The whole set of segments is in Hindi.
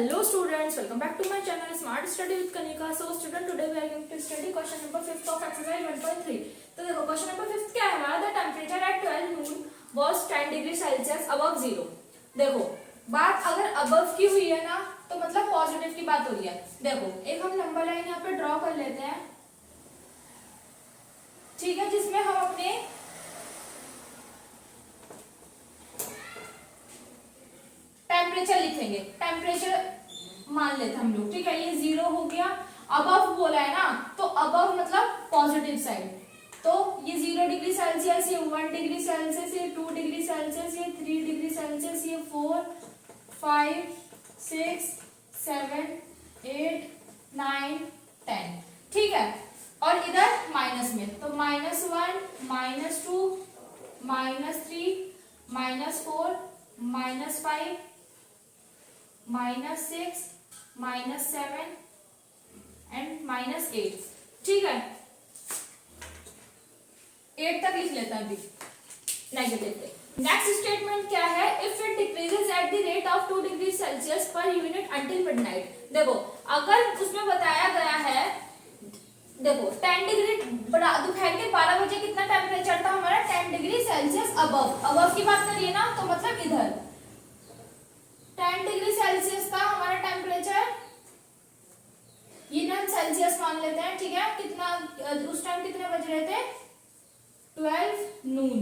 Hello students, welcome back to my channel Smart Study with Kanika. So student, today we are going to study question number 5 of exercise 1.3. तो देखो क्वेश्चन नंबर 5 क्या है हमारा, the temperature at 12 Noon was 10 degree Celsius above zero. देखो बात अगर अबव की हुई है ना तो मतलब पॉजिटिव की बात हो रही है। देखो एक हम नंबर लाइन यहाँ पे ड्रॉ कर लेते हैं, ठीक है, जिसमें हम अपने टेम्परेचर लिखेंगे। टेम्परेचर मान लेते हम लोग, ठीक है, ये जीरो हो गया। अबव बोला है ना तो अबव मतलब पॉजिटिव साइड, तो ये 0 डिग्री सेल्सियस, ये 1 डिग्री सेल्सियस, ये 2 डिग्री सेल्सियस, ये 3 डिग्री सेल्सियस, ये 4 5 6 7 8 9 10, ठीक है। और इधर माइनस में तो -1 -2 -3 -4 -5 -6 -7 एंड -8, ठीक है। 8 तक लिख लेते हैं अभी, नेगेटिव पे। नेक्स्ट स्टेटमेंट क्या है, if it decreases at the rate of 2 degree Celsius per unit until midnight. देखो अगर उसमें बताया गया है, देखो 10 डिग्री दोपहर के 12 बजे कितना टेम्परेचर था हमारा, 10 डिग्री सेल्सियस अबव की बात करिए ना तो मतलब इधर 10 डिग्री सेल्सियस था हमारा टेम्परेचर, ये हम सेल्सियस मान लेते हैं, ठीक है। कितना उस टाइम कितने बज रहे थे, 12 नून,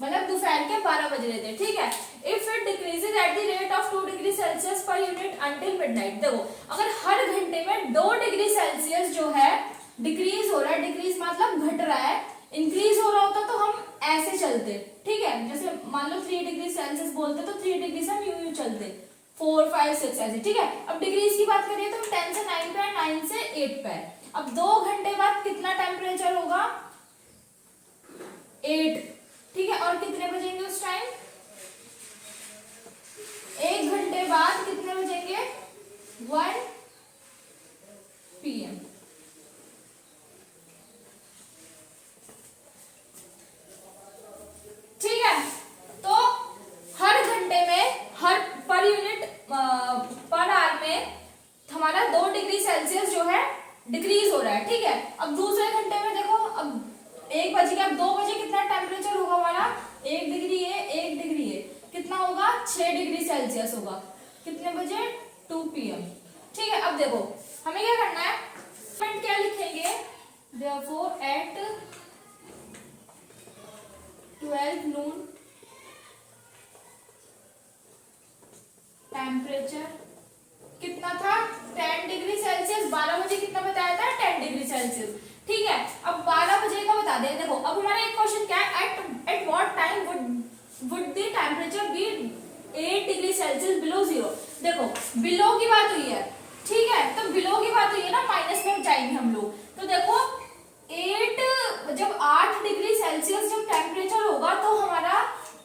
मतलब दोपहर के 12 बज रहे थे, ठीक है। If it decreases at the rate of 2 degree Celsius per unit until midnight. देखो अगर हर घंटे में 2 डिग्री सेल्सियस जो है डिक्रीज हो रहा है, डिक्रीज मतलब घट रहा है, इंक्रीज हो रहा होता तो हम ऐसे चलते, ठीक है। जैसे मान लो 3 डिग्री सेल्सियस बोलते तो 3 डिग्री से हम यूं चलते, 4 5 6 ऐसे, ठीक है। अब डिग्रीज की बात करिए तो 10 से 9 पे है, 9 से 8 पे है। अब 2 घंटे बाद कितना टेम्परेचर होगा, 8, ठीक है। और कितने बजेंगे उस टाइम, 1 घंटे बाद कितने बजेंगे, 1 PM, ठीक है। तो हर घंटे में, हर पर यूनिट पर आवर में हमारा 2 डिग्री सेल्सियस जो है डिक्रीज हो रहा है, ठीक है। अब दूसरे घंटे में देखो, अब 1 बजे के, अब 2 बजे कितना टेम्परेचर होगा हमारा, 1 डिग्री है, 1 डिग्री है, कितना होगा, 6 डिग्री सेल्सियस होगा। कितने बजे, 2 PM, ठीक है। अब देखो हमें क्या करना है, क्या लिखेंगे, therefore at 12 noon टेम्परेचर कितना था, 10 डिग्री सेल्सियस। 12 बजे कितना बताया था, 10 डिग्री सेल्सियस, ठीक है। अब 12 बजे का बता दें। देखो अब हमारा एक क्वेश्चन क्या है, at what time would the temperature be 8 degree Celsius below zero. देखो बिलो की बात हुई है, ठीक है, तो बिलो की बात हुई है ना, माइनस में जाएंगे हम लोग। तो देखो 8 डिग्री सेल्सियस जब टेम्परेचर होगा तो हमारा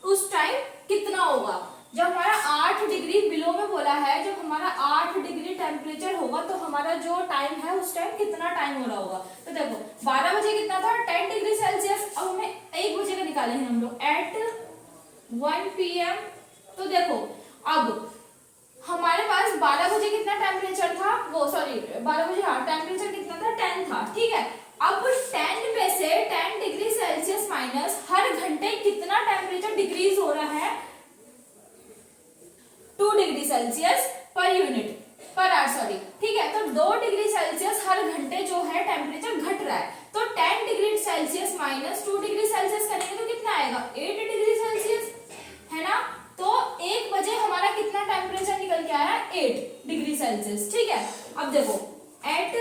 उस टाइम कितना होगा, जब हमारा 8 डिग्री बिलो में बोला है, जब हमारा 8 डिग्री टेम्परेचर होगा तो हमारा जो टाइम है उस टाइम कितना टाइम हो रहा होगा। तो देखो 12 बजे कितना था, 10 डिग्री सेल्सियस। अब हमें 1 बजे का निकाले हैं हम लोग, एट 1 PM। तो देखो अब हमारे पास 12 बजे कितना टेम्परेचर था, वो सॉरी 12 बजे, हाँ, टेम्परेचर कितना था, 10 था, ठीक है। अब 10 में से 10 डिग्री सेल्सियस माइनस हर घंटे कितना टेम्परेचर डिक्रीज हो रहा है, 2 degree Celsius per unit per hour, sorry, ठीक है। तो 2 डिग्री सेल्सियस हर घंटे जो है टेम्परेचर घट रहा है, तो 10 degree Celsius minus 2 degree Celsius करेंगे तो कितना आएगा, 8 डिग्री सेल्सियस, है ना। तो 1 बजे हमारा कितना टेम्परेचर निकल के आया, 8 डिग्री सेल्सियस, ठीक है। अब देखो एट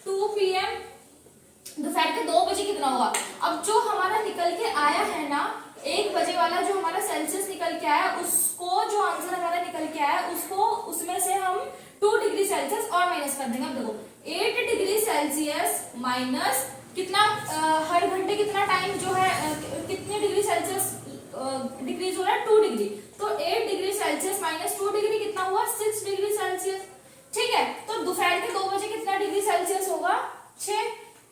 2 PM, दोपहर के 2 बजे कितना होगा। अब जो हमारा निकल के आया है ना 1 बजे वाला, जो हमारा सेल्सियस निकल के आया, उसको जो आंसर हमारा निकल के आया उसको, उसमें से हम 2 डिग्री सेल्सियस और माइनस कर देंगे। अब देखो 8 डिग्री सेल्सियस माइनस कितना, हर घंटे कितना टाइम जो है, कितने डिग्री सेल्सियस डिक्रीज हो रहा है, 2 डिग्री। तो 8 डिग्री सेल्सियस माइनस 2 डिग्री कितना हुआ, 6 डिग्री सेल्सियस, ठीक है। तो दोपहर के 2 बजे कितना डिग्री सेल्सियस होगा, 6,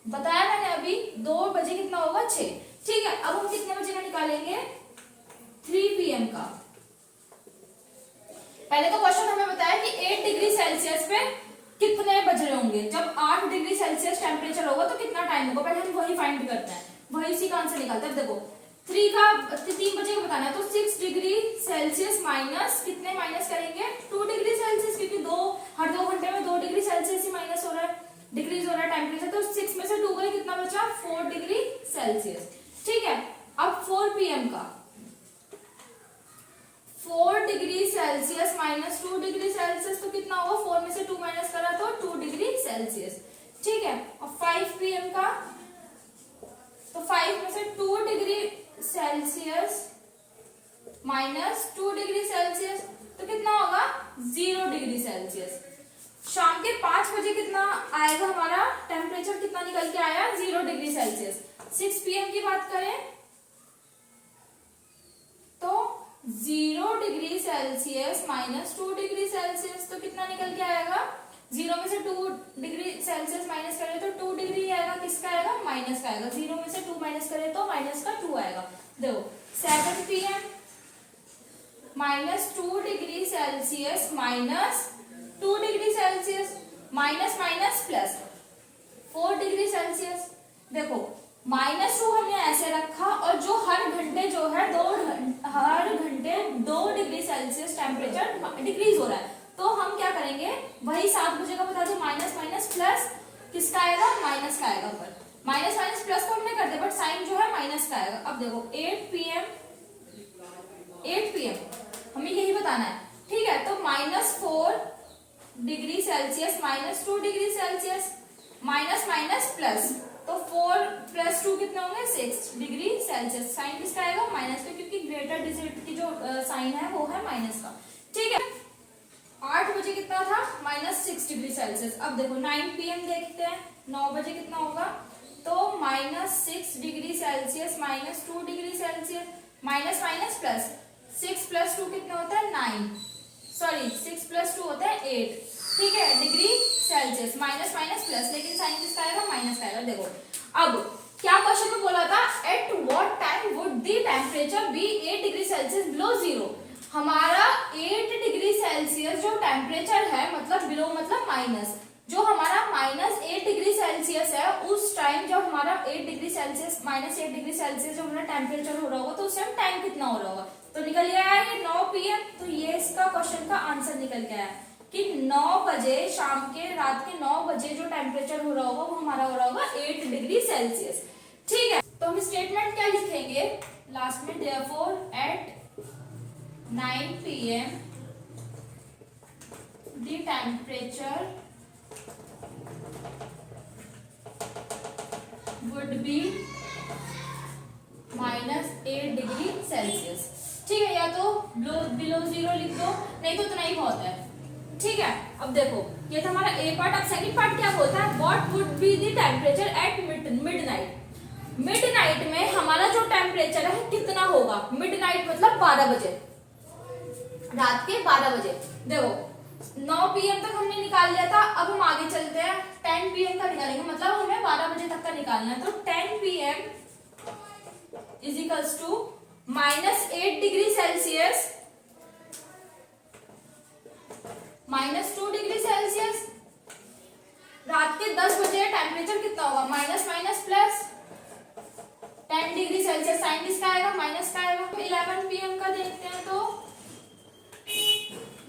बताया मैंने अभी, 2 बजे कितना होगा, 6, ठीक है। अब हम कितने बजे का निकालेंगे, 3 PM का। पहले तो क्वेश्चन हमें बताया कि होंगे? जब 8 डिग्री सेल्सियस टेम्परेचर होगा तो कितना टाइम होगा, पहले हम वही फाइंड करते हैं, वही इसी का आंसर निकालते हैं। देखो 3 बजे का बताना है तो 6 डिग्री सेल्सियस माइनस कितने माइनस करेंगे 2 डिग्री सेल्सियस, क्योंकि हर 2 घंटे में 2 डिग्री सेल्सियस ही माइनस हो रहा है, डिक्रीज हो रहा है टेम्परेचर। तो 6 में से 2 गए, कितना बचा 4 डिग्री सेल्सियस। ठीक है, अब 4 PM का 4 degree Celsius minus 2 degree Celsius तो कितना होगा, 4 में से 2 माइनस करा तो 2 डिग्री सेल्सियस। ठीक है, और 5 PM का तो 5 में से 2 degree Celsius minus 2 degree Celsius तो कितना होगा 0 डिग्री सेल्सियस। शाम के 5 बजे कितना आएगा, हमारा टेम्परेचर कितना निकल के आया 0 डिग्री सेल्सियस। 6 PM की बात करें तो 0 degree Celsius minus 2 degree Celsius तो कितना निकल के आएगा, 0 में से 2 डिग्री सेल्सियस माइनस करें तो 2 डिग्री आएगा, किसका आएगा माइनस का आएगा, 0 में से 2 माइनस करें तो माइनस का 2 आएगा। देखो 7 PM minus 2 degree Celsius minus 2 degree Celsius minus minus plus 4 degree Celsius. देखो -2 हमने ऐसे रखा और जो हर घंटे जो है हर घंटे 2 डिग्री सेल्सियस टेम्परेचर डिक्रीज हो रहा है, तो हम क्या करेंगे वही 7 बजे का बता दो, माइनस माइनस प्लस किसका आएगा माइनस का आएगा, ऊपर माइनस माइनस प्लस तो हमने कर दिया बट साइन जो है माइनस का आएगा। अब देखो 8 PM हमें यही बताना है। ठीक है, तो -4 degree Celsius minus 2 degree Celsius minus minus plus, तो 4 + 2 कितने होंगे 6 डिग्री सेल्सियस। साइन किसका आएगा माइनस का, क्योंकि ग्रेटर डिजिट की जो साइन है वो है माइनस का। ठीक है, 8 बजे कितना था -6 डिग्री सेल्सियस। अब देखो 9 PM देखते हैं, 9 बजे कितना होगा तो -6 degree Celsius minus 2 degree Celsius minus minus plus 6 + 2 कितना होता है 9, सॉरी 6 + 2 होता है 8। ठीक है, degree Celsius minus minus plus, लेकिन साइन किसका आएगा माइनस का आएगा। देखो अब क्या क्वेश्चन में बोला था, at what time would the temperature be 8 degree Celsius below zero. हमारा 8 डिग्री सेल्सियस जो टेम्परेचर है मतलब बिलो मतलब माइनस, जो हमारा -8 डिग्री सेल्सियस है उस टाइम जब हमारा 8 डिग्री सेल्सियस -8 डिग्री सेल्सियस जो हमारा टेम्परेचर हो रहा होगा तो उस टाइम टाइम कितना हो रहा होगा, तो निकल गया है 9 PM। तो ये इसका क्वेश्चन का आंसर निकल गया है कि 9 बजे शाम के रात के 9 बजे जो टेम्परेचर हो रहा होगा वो हमारा हो रहा होगा 8 डिग्री सेल्सियस। ठीक है, तो हम स्टेटमेंट क्या लिखेंगे लास्ट में, therefore at 9 PM the temperature would be -8 degree Celsius. ठीक है, या तो बिलो जीरो लिख दो, नहीं तो इतना ही बहुत है। ठीक है, अब देखो ये था हमारा ए पार्ट। अब सेकंड पार्ट क्या बोलता है, what would be the temperature at midnight. Midnight में हमारा जो टेम्परेचर है कितना होगा, मिडनाइट मतलब 12 बजे, रात के 12 बजे। देखो 9 PM तक हमने निकाल लिया था, अब हम आगे चलते हैं 10 PM का निकालेंगे, मतलब हमें 12 बजे तक का निकालना है। तो 10 PM is equals to -8 degree Celsius -2 degree Celsius, रात के 10 बजे टेम्परेचर कितना होगा minus minus plus 10 degree Celsius, sign किसका आएगा माइनस का आएगा। 11 PM का देखते हैं तो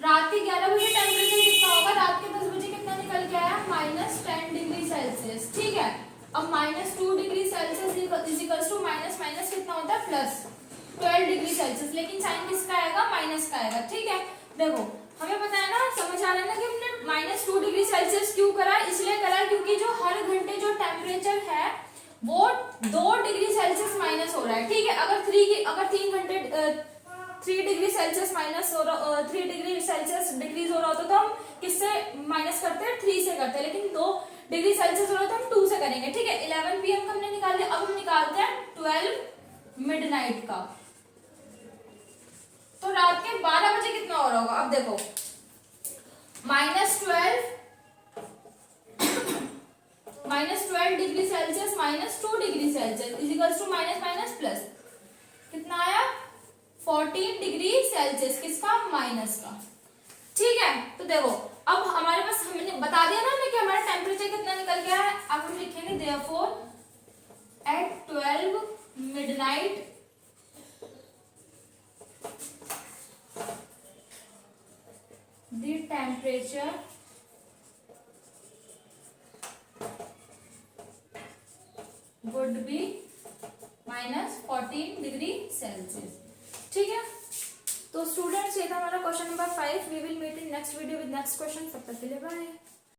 रात के 11 बजे टेम्परेचर कितना होगा, रात के 10 बजे कितना निकल के आया -10 डिग्री सेल्सियस। ठीक है, अब -2 degree Celsius is equals to minus minus कितना होता है +12 डिग्री सेल्सियस, लेकिन साइन किसका आएगा माइनस का आएगा। ठीक है, देखो हमें पता है ना, समझ आ रहा है ना कि हमने -2 डिग्री सेल्सियस क्यों करा, इसलिए करा क्योंकि जो हर घंटे जो टेम्परेचर है वो 2 डिग्री सेल्सियस माइनस हो रहा है। ठीक है, अगर 3 घंटे 3 डिग्री सेल्सियस माइनस हो रहा, 3 डिग्री सेल्सियस डिक्रीज हो रहा होता तो हम किससे माइनस करते हैं 3 से करते हैं, लेकिन 2 डिग्री सेल्सियस हो रहा है तो हम 2 से करेंगे। ठीक है, 11 PM का हमने निकाल लिया, अब हम निकालते हैं 12 मिडनाइट का। तो रात के 12 बजे कितना हो रहा होगा, अब देखो -12 degree Celsius -2 degree Celsius is equals to minus minus plus कितना आया 14 डिग्री सेल्सियस, किसका माइनस का। ठीक है, तो देखो अब हमारे पास हमने बता दिया ना हमें कि हमारा temperature midnight the temperature would be -14 degree Celsius. ठीक है, तो स्टूडेंट्स ये था हमारा question number 5। We will meet in next video with next question. तब तक के लिए बाय।